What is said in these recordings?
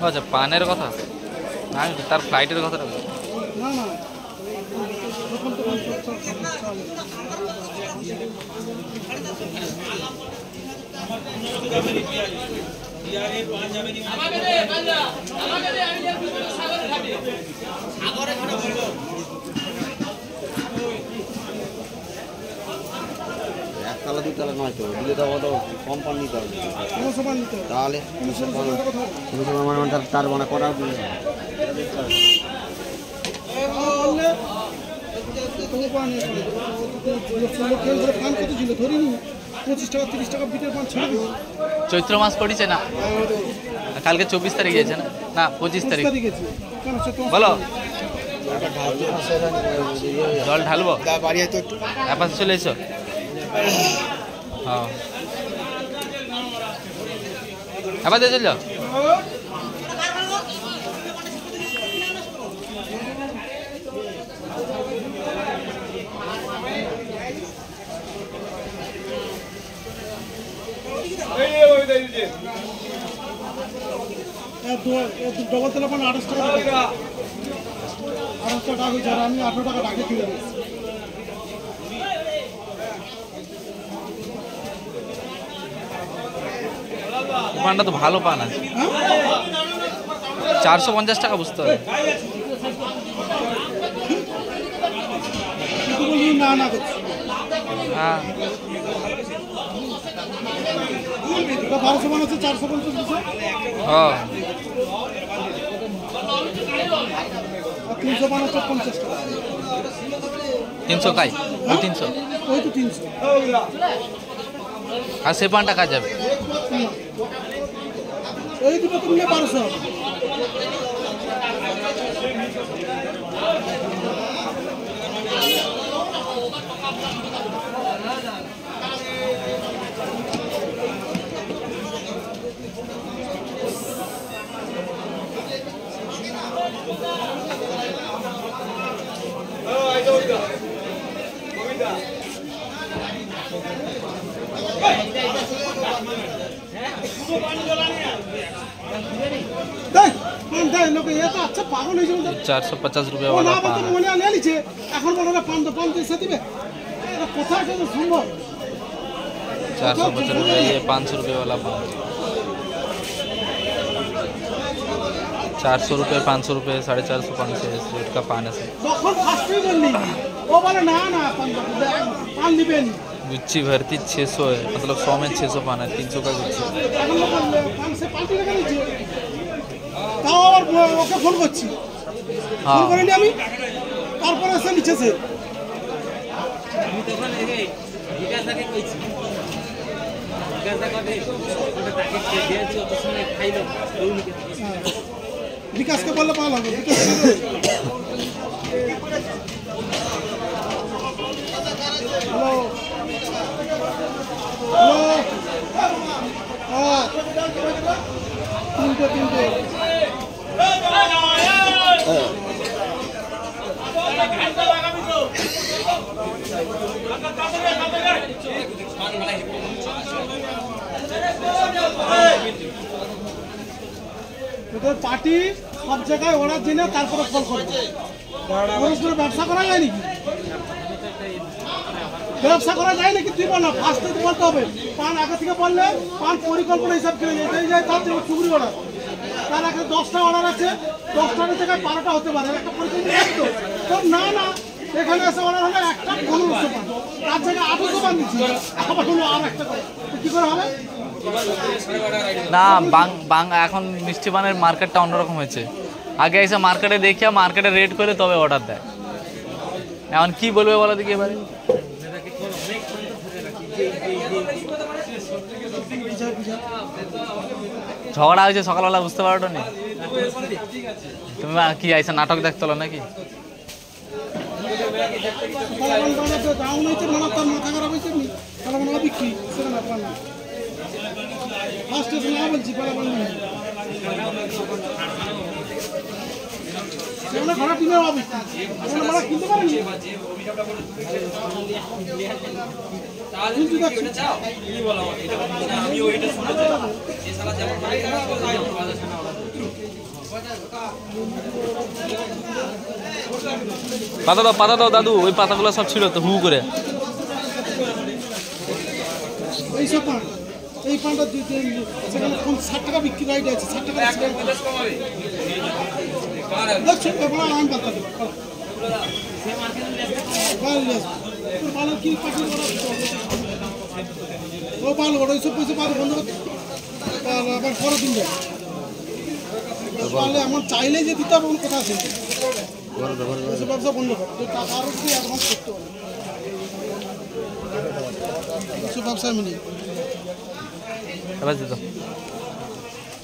আচ্ছা পানের কথা না, তার ফ্লাইটের কথাটা না না তখন তো একতলা দুতলা নয় তো দিলে তো অত কম পান নিতে হবে তাহলে মানে তার মানে করার চৈত্র মাস পড়িছে না, কালকে 24 তারিখ গেছে না, না 25 তারিখ। বলো জল ঢালবো, বাড়ি তো একটু এপাশে চলে এসো। হ্যাঁ এবার দিয়ে চল যাও। ডবল তেলে 28 টাকা 28 টাকা হয়েছে, আর আমি 18 টাকা ডাকে কিনে দিয়েছি। পানটা তো ভালো পান আছে, 450 টাকা বুঝতে হবে। না না করছি হ্যাঁ 1200 মান আছে, 450 দিচ্ছে, হ্যাঁ 300 মান আছে 50 টাকা। 300 কাই ওই 300, ওই তো 300। আর সে পানটা কাজ যাবে। এই দুটো তুললে 1200 হবে। আচ্ছা পাগল হয়েছে 450 रुपये वाला पान है। মনে আনিয়ে নিচ্ছে, এখন বলো না পান তো পান দিতে দিবে, কোথায় সেটা সম্ভব? 450 रुपये, ये 500 रुपये वाला पान, 400 रुपये 500 रुपये 450 500 इस रेट का पान है सर। তখন ফার্স্টই বললি ও বলে না না পান দিবেন, गुच्ची भरती 600 है, मतलब 100 में 600 पान है, 300 का गुच्ची। এখন বললে পান সে পাল্টি রেখে দিচ্ছে, তাও আবার ওকে ফোন করছি, ফোন हाँ করিনি আমি, তারপরে এসে নিচেছে। বিকাশকে বললে পাওয়া লাগবে, হ্যালো হ্যালো, তিনটে তোদের পার্টি সব জায়গায় অর্ডার জেনে তারপরে ফল করবে, ব্যবসা করা যায় নাকি? ব্যবসা করা যায় নাকি? তুই বল না, ফার্স্টে বলতে হবে পান আগে থেকে বললে পান পরিকল্পনা হিসাব কিনে যেতেই যায়, তার থেকে চুগড়ি অর্ডার, তার আগে 10টা অর্ডার আছে, 10টার জায়গায় 12টা হতে পারে, একটা পরিকল্পনা থাকতো তোর। না না, এখানে এসে অর্ডার হলে একটা 1500 পান, তার জায়গায় 800 পান দিচ্ছি, আবার হলো আর একটা করে, কি করে হবে? না বাং এখন মিষ্টি পানের মার্কেটটা অন্যরকম হয়েছে। আগে এসে মার্কেটে দেখিয়া মার্কেটে রেট করে তবে অর্ডার দেয়, এখন কি বলবে বলো দেখি এবারে। ঝগড়া হয়েছে সকালবেলা, বুঝতে পারো নি তুমি কি আইসা নাটক দেখতে হলো নাকি? কিনতে পারেনি পাতা দাও দাদু, ওই পাতাগুলো সব ছিল তো হু করে। এইসব পান, এই পানটা সেখানে 60 টাকা বিক্রি রাইট আছে, 60 টাকা দেখছেন এবার আম পাতা ভালো কি পাখি ও ভালো ওটা ওইসব পয়সা পাবে বন্ধ করতে আবার পরের দিন যাবে তাহলে আমার চাইলেই যে দিতে হবে কোনো কথা আছে ব্যবসা বন্ধ করে টাকা আরও যদি অ্যাডভান্স করতে হবে এসব ব্যবসায় মিলে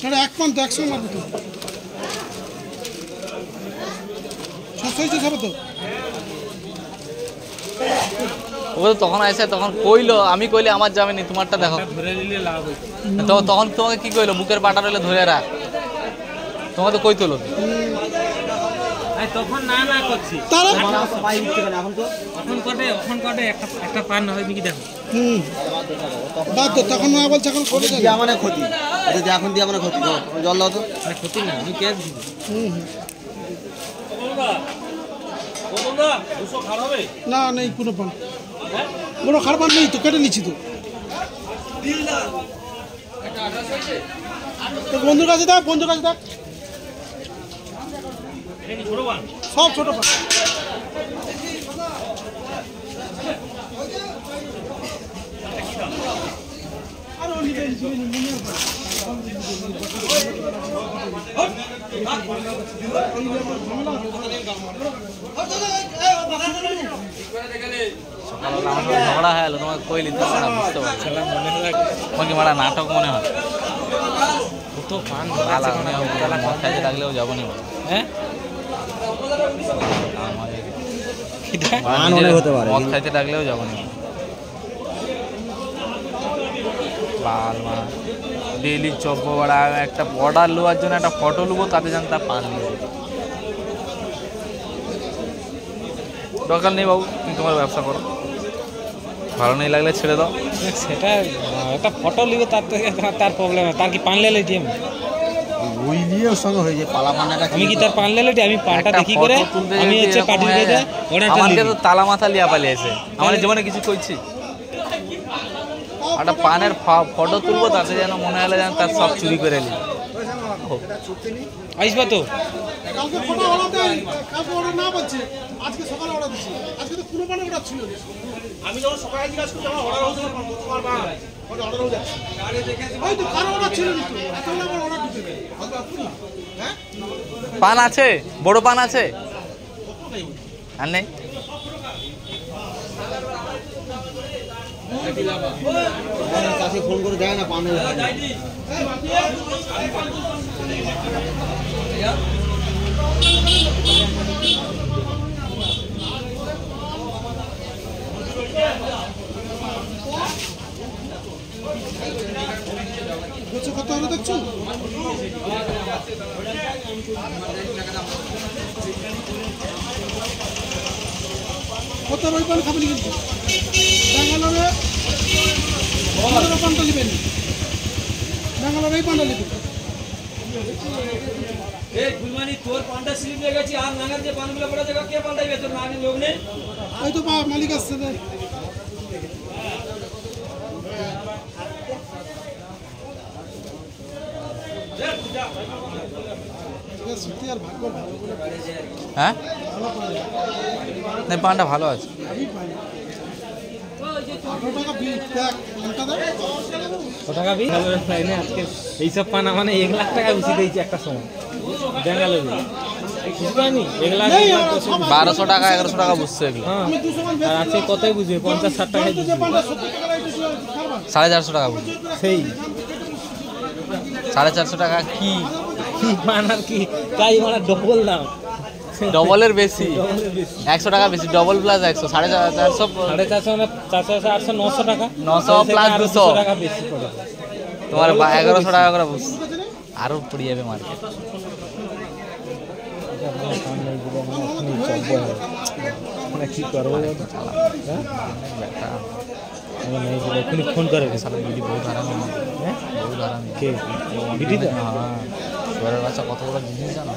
সেটা 1 পান তো 100 মারবে তো সস্তা হবে তো ও তো তখন আসে, তখন কইলো, আমি কইলে আমার যাবে নি, তোমারটা দেখো তো তখন তোমাকে কি কইলো, বুকের পাটা রইলে ধরে রাখ, তোমাকে তো কই তোলো তখন না করছি এখন কটে একটা পান হয় নাকি দেখো তখন না বলছে এখন করে মানে ক্ষতি এখন দিয়ে মানে ক্ষতি জল দাও তো ক্ষতি না আমি কে না নেই কোনো পান কোনো খারাপ পান নেই তো কেটে নিচ্ছি তো বন্ধুর কাছে দেখ সব ছোট পান ঝগড়া হয়ে গেলো, তোমাকে কইলি তো বুঝতে পারছি তোমার কি মারা নাটক মনে হয় তো পান মদ খাইতে লাগলেও যাবো নি হ্যাঁ মদ খাইতে লাগলেও যাবো নি বাল মা ডেইলি চব্য বাড়া একটা অর্ডার নেওয়ার জন্য একটা ফটো নেবো, তাতে জান তা পান নেবো দরকার নেই বাবু, তুমি তোমার ব্যবসা করো, ভালো নেই লাগলে ছেড়ে দাও। সেটা একটা ফটো নিবে তার প্রবলেম, তার কি পান লেলে টিম ওই নিয়ে ওর সঙ্গে হয়ে যায় পালা পানাটা আমি কি তার পান লেলে আমি পানটা দেখি করে আমি হচ্ছে পার্টি দিয়ে আমাকে তো তালা মাথা লিয়া পালিয়েছে, আমার জীবনে কিছু কইছি একটা পানের ফটো তুলবো, তাতে যেন মনে হলে যেন তার সব চুরি করে নি আসবা তো কালকে ফটো অর্ডার দেয়, কালকে অর্ডার না পাচ্ছে, আজকে সকালে অর্ডার দিচ্ছি, আজকে তো কোনো মানে অর্ডার ছিল না। আমি যখন সকালে জিজ্ঞাসা করছি আমার অর্ডার হচ্ছে না, তোমার মা অর্ডার হয়ে যাচ্ছে, ওই তো কারো অর্ডার ছিল না, এখন আমার অর্ডার দিচ্ছে হ্যাঁ পান আছে, বড় পান আছে আর নেই কাছে ফোন করে দেয় না পানের কত হবে দেখছো কত ওই পান খাবেন কিন্তু ব্যাঙ্গালোরে পানটা নেবেন, ব্যাঙ্গালোরে এই পানটা নেবেন তোর পানটা স্লিপ হয়ে গেছে আর নাগার যে পানগুলো পড়ে যাবে কে পাল্টাইবে, তোর নাগের লোক নেই ওই তো মালিক আসছে না হ্যাঁ পানটা ভালো আছে আজকে এইসব পানা মানে 1 লাখ টাকা বেশি দিয়েছে একটা সময় ব্যাঙ্গালোরে, কিছু পাইনি 1 লাখ 1200 টাকা 1100 টাকা বুঝছে এগুলো, আর আজকে কতই বুঝবে 50-60 টাকায় বুঝবে 450 টাকা বুঝবে, সেই 450 টাকা কি পান আর কি তাই মানে ডবল দাম, ডবলের বেশি 100 টাকা বেশি, ডবল প্লাস 100 450 450 মানে 400 800 900 টাকা 900 প্লাস 200 টাকা বেশি পড়ে তোমার 1100 টাকা করে বুঝ আরো পড়ে যাবে মার্কেট কি করবো ফোন করে बहुत आराम है, बहुत आराम है বিটি তো চোরের বাচ্চা কত বড় জিনিস জানো,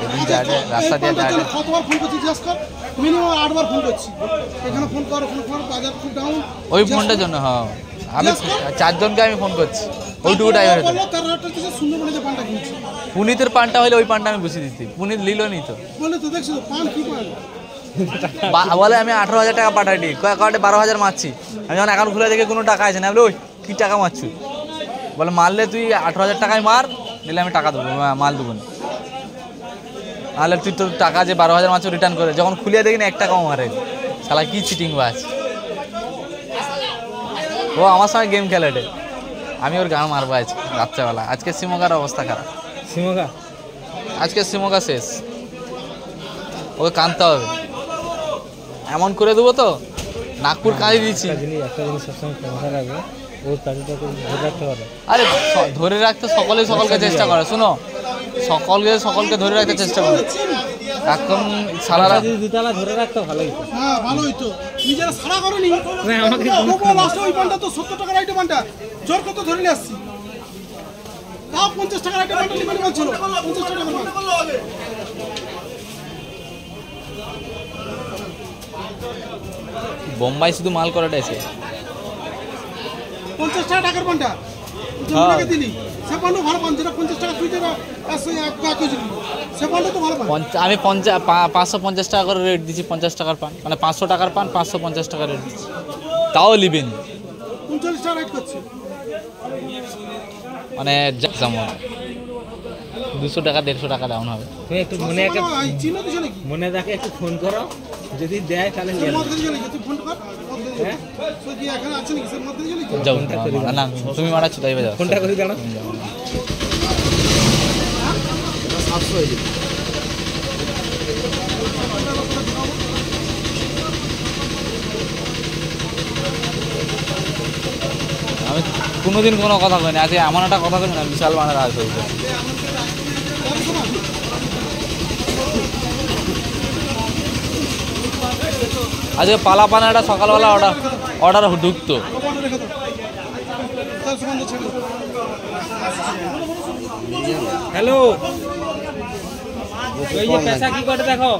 এদিন যায় রাস্তা দিয়ে যায়। কতবার ফোন করছি জিজ্ঞাস কর, মিনিমাম 8 বার ফোন করছি, এখানে ফোন কর ওখানে ফোন, বাজার খুব ডাউন। ওই ফোনটার জন্য হ্যাঁ, আমি 4 জনকে আমি ফোন করছি ওইটুকু টাইমে। তার একটা সুন্দরবনে যে পানটা কিনছি, পুনিতের পানটা হলে ওই পানটা আমি বুঝিয়ে দিতি, পুনিত লিলো নি তো। বলে তো দেখছি তো পান কি পান, বলে আমি 18,000 টাকা পাঠাই দিই, কয়েকটা 12,000 মারছি। আমি যখন অ্যাকাউন্ট খুলে দেখে কোনো টাকা আছে না, বলে ওই কী টাকা মারছু, বলে মারলে তুই 18,000 টাকায় মার, নিলে আমি টাকা দেবো, মাল দেবো না, নাহলে তুই তোর টাকা যে 12,000 মারছো রিটার্ন করে। যখন খুলিয়ে দেখি না 1 টাকাও মারে, শালা কি চিটিং বাজ। ও আমার সঙ্গে গেম খেলে, আমি ওর গান মারবো আজকে রাত্রেবেলা। আজকে সিমোগার অবস্থা খারাপ, সিমোগা আজকে সিমোগা শেষ, ওকে কাঁদতে হবে, এমন করে দেবো তো নাগপুর কাঁদিয়ে দিচ্ছি। একটা জিনিস সবসময় মাথায় রাখবে, ওর কাজটাকে ধরে রাখতে পারে। আরে ধরে রাখতে সকলেই সকলকে চেষ্টা করে, শুনো সকলকে ধরে রাখতে চেষ্টা করে। এখন সালারা যদি দুতলা ধরে রাখতে ভালো হতো। হ্যাঁ ভালো হইতো, নিজেরা সারা করেনি। আমাকে লাস্টে ওই পানটা তো 70 টাকার আইটেম পানটা জোর কত ধরে নিয়ে আসছি, তাও 50 টাকার আইটেম পানটা মিনিমাম ছিল, 50 টাকার পান। বোম্বাই শুধু মাল করাটা আছে। 50 টাকার পানটা জমিটাকে দিলি, সে পানটা ভালো পান, যেটা 50 টাকা তুই যেটা 100 সে পানটা তো ভালো পান। আমি 550 টাকা করে রেট দিচ্ছি, 50 টাকার পান, মানে 500 টাকার পান 550 টাকা রেট দিচ্ছি, তাও লিবেনি, 39 টাকা রেট করছে। মানে যেমন 200 টাকা 150 টাকা ডাউন হবে। তুমি একটু মনে একটা চিনো দিছে নাকি? মনে রাখে একটু ফোন করো, যদি দেয় তাহলে নিয়ে মদ খেতে নাকি তুই ফোন কর, হ্যাঁ সে কি এখানে আছে নাকি, সে মদ খেতে নাকি? যাও না তুমি মারাচ্ছ তাই যাও, ফোনটা করে জানো। 700 হয়ে যাবে। আমি কোনোদিন কোনো কথা কইনি, আজকে এমন একটা কথা কই না বিশাল মানে রাগ হয়েছে। আজকে পালা পানাটা সকালবেলা অর্ডার ঢুকতো, হ্যালো, ওই যে পেশা কি করে দেখো।